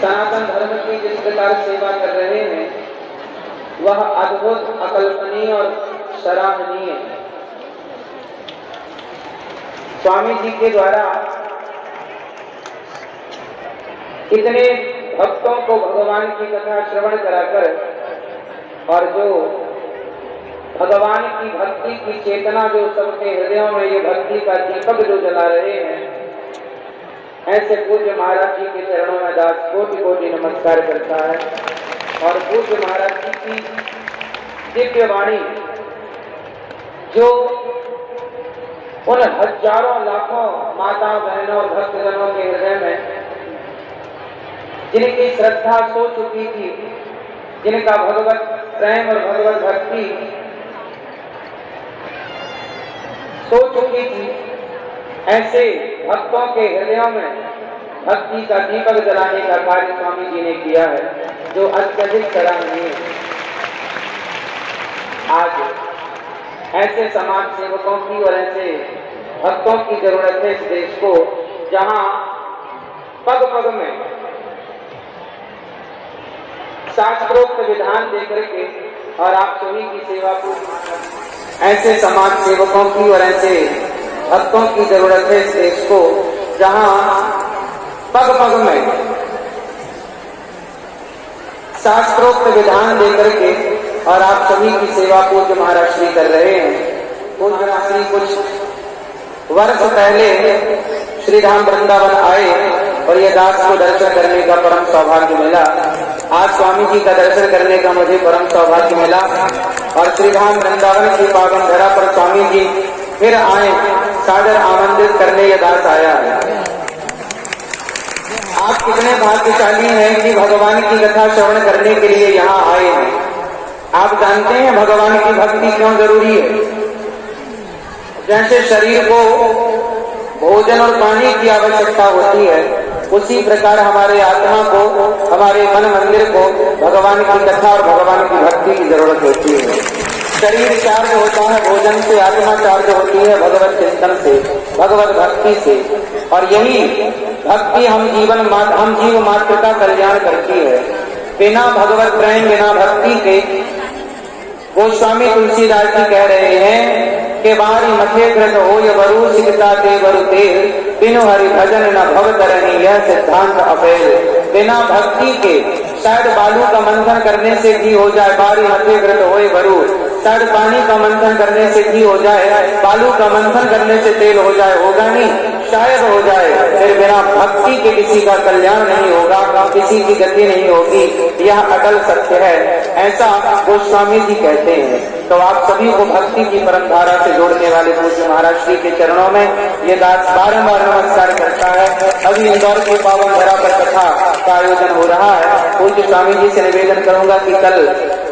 सनातन धर्म की जिस प्रकार सेवा कर रहे हैं वह अद्भुत, अकल्पनीय और सराहनीय है। स्वामी जी के द्वारा इतने भक्तों को भगवान की कथा श्रवण कराकर और जो भगवान की भक्ति की चेतना जो सबके हृदयों में ये भक्ति का दीपक जो जला रहे हैं, ऐसे पूज्य महाराज जी के चरणों में दास कोटि कोटि नमस्कार करता है। और पूज्य महाराज जी की दिव्य वाणी जो उन हजारों लाखों माता बहनों भक्तजनों के हृदय में जिनकी श्रद्धा सो चुकी थी, जिनका भगवत प्रेम और भगवत भक्ति सो चुकी थी, ऐसे भक्तों के हृदयों में भक्ति का दीपक जलाने का कार्य स्वामी जी ने किया है, जो अत्यधिक सराहनीय है। आज ऐसे समाज सेवकों की और ऐसे भक्तों की जरूरत है इस देश को, जहां पग पग में शास्त्रोक्त विधान देकर के और आप सभी की सेवा को, ऐसे समाज सेवकों की और ऐसे भक्तों की जरूरत है इस देश को, जहां पग पग में शास्त्रोक्त विधान देकर के और आप सभी की सेवा पूज्य महाराज श्री कर रहे हैं। पूज्य महाराज श्री कुछ वर्ष पहले श्री धाम वृंदावन आए और ये दास को दर्शन करने का परम सौभाग्य मिला। आज स्वामी जी का दर्शन करने का मुझे परम सौभाग्य मिला और श्री धाम वृंदावन की पावन धरा पर स्वामी जी फिर आए, सादर आमंत्रित करने ये दास आया है। आप कितने भाग्यशाली हैं कि भगवान की कथा श्रवण करने के लिए यहाँ आए हैं। आप जानते हैं भगवान की भक्ति क्यों जरूरी है? जैसे शरीर को भोजन और पानी की आवश्यकता होती है, उसी प्रकार हमारे आत्मा को, हमारे मन मंदिर को भगवान की कथा और भगवान की भक्ति की जरूरत होती है। शरीर चार्ज होता है भोजन से, आत्मा चार्ज होती है भगवत चिंतन से, भगवत भक्ति से। और यही भक्ति हम जीव मात्र का कल्याण करती है। बिना भगवत प्रेम, बिना भक्ति के गोस्वामी तुलसीदास जी कह रहे हैं कि बारी मथे ग्रत हो ये वरु सिकता ते वरु तेल, बिनु हरि भजन न भव तरणी, यह सिद्धांत अपेल। बिना भक्ति के शायद बालू का मंथन करने से घी हो जाए, बारी मथे ग्रत होए वरु, शायद पानी का मंथन करने से घी हो जाए, बालू का मंथन करने से तेल हो जाए, होगा नहीं, शायद हो जाए। फिर बिना भक्ति के किसी का कल्याण नहीं होगा, किसी की गति नहीं होगी, यह अटल सत्य है, ऐसा गोस्वामी जी कहते हैं। तो आप सभी को भक्ति की परंपरा से जोड़ने वाले पूज्य महाराज श्री के चरणों में ये दास बारंबार नमस्कार करता है। अभी इंदौर के पावन धरा पर कथा का आयोजन हो रहा है। पूज्य स्वामी जी से निवेदन करूंगा कि कल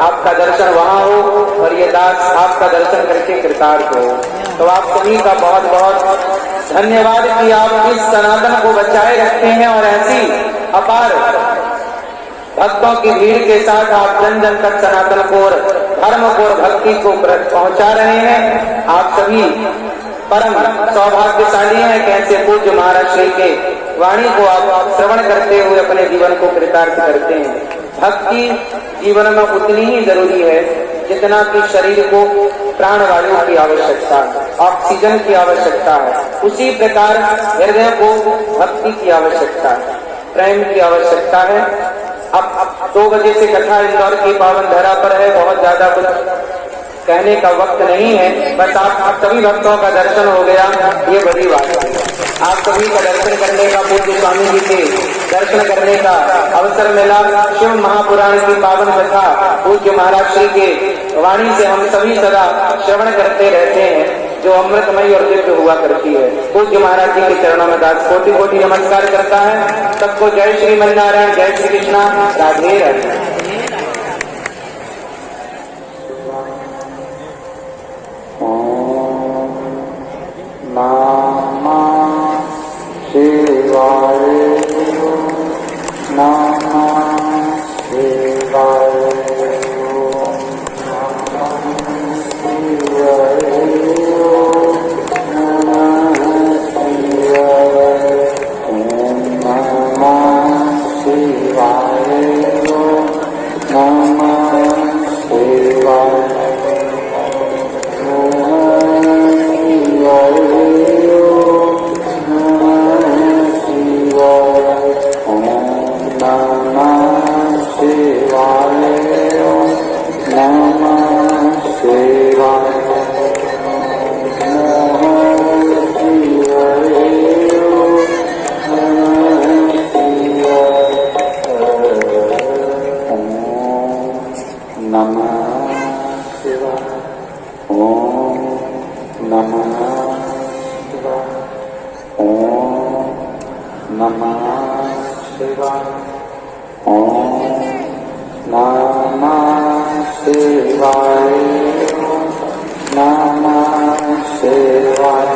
आपका दर्शन वहां हो और ये दास आपका दर्शन करके कृतार्थ हो। तो आप सभी का बहुत बहुत धन्यवाद कि आप इस सनातन को बचाए रखते हैं और ऐसी अपार भक्तों की भीड़ के साथ आप जन जन तक सनातन को, धर्म को, भक्ति को पहुंचा रहे हैं। आप सभी परम सौभाग्यशाली हैं कि ऐसे पूज्य महाराज श्री के वाणी को आप श्रवण करते हुए अपने जीवन को कृतार्थ करते हैं। भक्ति जीवन में उतनी ही जरूरी है जितना कि शरीर को प्राणवायु की आवश्यकता है, ऑक्सीजन की आवश्यकता है, उसी प्रकार हृदय को भक्ति की आवश्यकता है, प्रेम की आवश्यकता है। अब 2 बजे से कथा इंदौर की पावन धरा पर है, बहुत ज्यादा कुछ कहने का वक्त नहीं है, बस आप सभी भक्तों का दर्शन हो गया, ये बड़ी बात है। आप सभी का दर्शन करने का, पूज्य स्वामी जी के दर्शन करने का अवसर मिला। शिव महापुराण की पावन कथा पूज्य महाराज श्री के वाणी से हम सभी सदा श्रवण करते रहते हैं, जो अमृतमयी और दिव्य हुआ करती है। पूज्य महाराज जी के चरणों में दास कोटि कोटि नमस्कार करता है। सबको जय श्रीमन नारायण, जय श्री कृष्णा, राधे राधे। शिवाय नमः शिवाय शिवाय शिवाय। ओम नमः शिवाय। नमः शिवाय।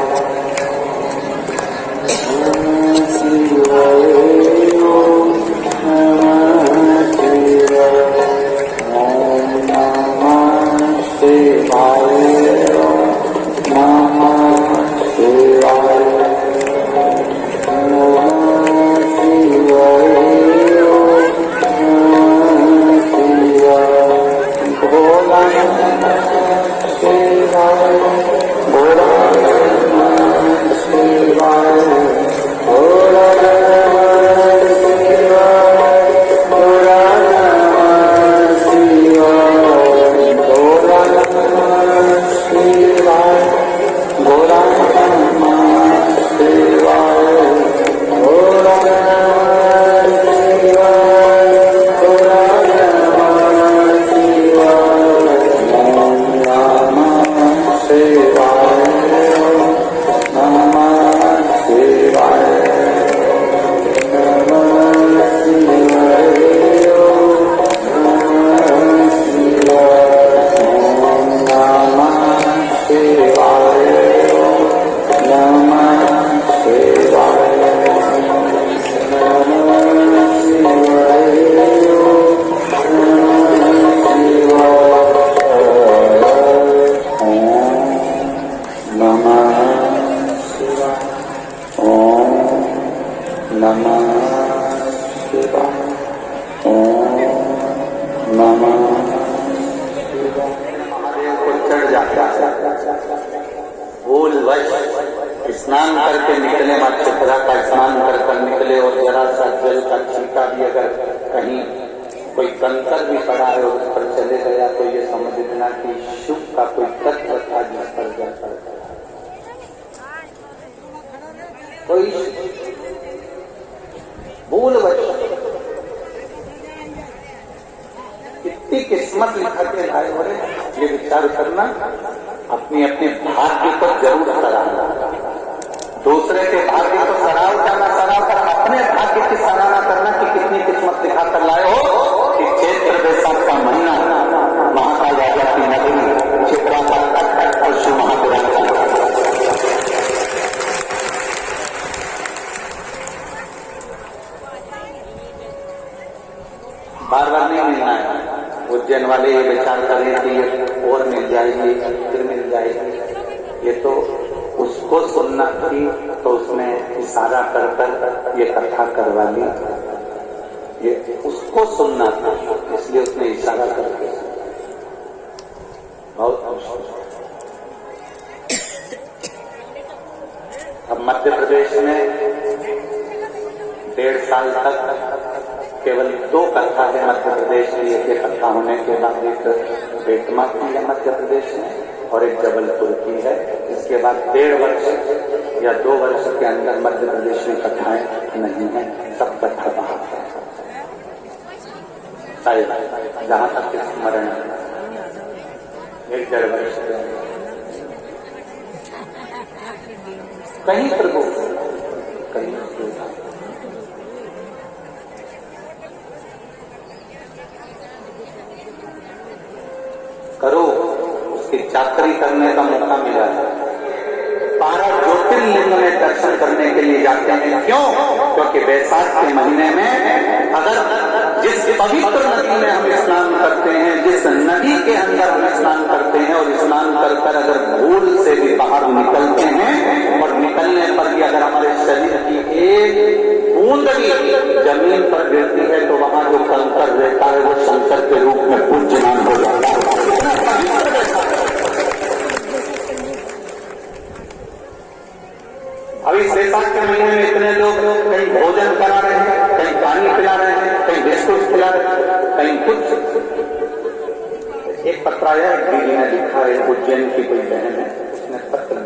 स्नान करके निकले, माँ चित्रा का स्नान कर निकले और जरा सा जल का छींटा भी अगर कहीं कोई कंकर भी पड़ा है उस पर चले गया तो ये समझ लेना कि शुभ का कोई तत्व था जिस पर जल पड़ गया। कोई भूलवश कितनी किस्मत लिखा के लाए हो रहे, ये विचार करना, अपनी अपने भाग्य को जरूर सराहना। दूसरे के भाग्य को सराव कर अपने भाग्य की सराहना करना कि कितनी किस्मत दिखा कर लाए हो कि चैत्र बैसाख का महीना महाकाल राजा की नगरी चित्रा का और शिव महापुराण बार बार नहीं मिलना है। उज्जैन वाले ये विचार करें कि ये और मिल जाएगी फिर मिल जाएगी, ये तो उसको सुनना थी तो उसने इशारा कर कर ये कथा करवा ली, ये उसको सुनना था इसलिए उसने इशारा करके बहुत खुश। अब मध्य प्रदेश में 1.5 साल तक केवल 2 कथा है मध्य प्रदेश की। एक कथा होने के बाद एक बेटमा की है मध्य प्रदेश में और एक जबलपुर की है। इसके बाद 1.5 वर्ष या 2 वर्ष के अंदर मध्य प्रदेश में कथाएं नहीं है, सब कथा बाहर है। जहां तक स्मरण 1-1.5 वर्ष के कहीं प्रभु कहीं करो, उसकी चाकरी करने का मौका मिला है। 12 ज्योतिर्लिंग में दर्शन करने के लिए जाते हैं। क्यों? क्योंकि बैसाख के महीने में अगर जिस पवित्र नदी में हम स्नान करते हैं, जिस नदी के अंदर हम स्नान करते हैं और स्नान कर कर अगर भूल से भी बाहर निकलते हैं और निकलने पर भी अगर हमारे शरीर की एक बूंद भी जमीन पर गिरती है तो वहां जो कंकर रहता है वो शंकर के रूप में पूज्यमान हो जाता है। अभी बैसाख के महीने में इतने लोग कहीं भोजन करा रहे हैं, कहीं पानी पिला रहे हैं, कहीं बिस्कुट खिला रहे हैं, कहीं कुछ। एक पत्र आया, दीदी ने लिखा है, उज्जैन की कोई बहन है, उसने पत्र